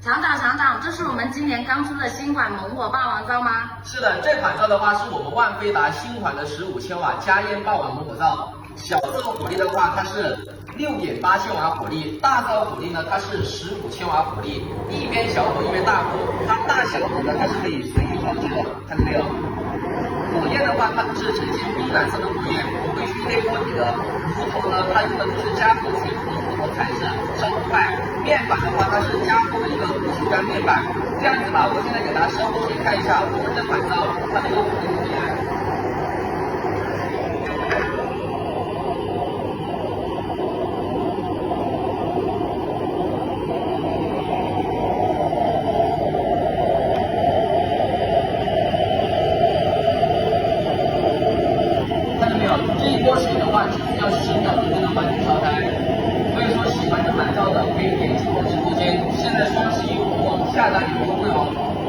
厂长，这是我们今年刚出的新款猛火霸王皂吗？是的，这款皂的话是我们万菲达新款的15千瓦加烟霸王猛火皂。小皂火力的话，它是6.8千瓦火力；大皂火力呢，它是15千瓦火力。一边小火一边大火，它大小火呢，它是可以随意调节的，看到没有？火焰的话，它是呈现碧蓝色的火焰，不会去内锅底的。炉头呢，它用的就是加厚全幅的炉头材质，烧不快。面板的话，它是加厚的一个不锈钢面板。这样子吧，我现在给大家稍微看一下我们这款皂它的一个火力怎么样。这一锅水的话，只需要10秒就能完全烧开。所以说，喜欢这款皂的可以点击我的直播间，现在双11活动下单有优惠哦。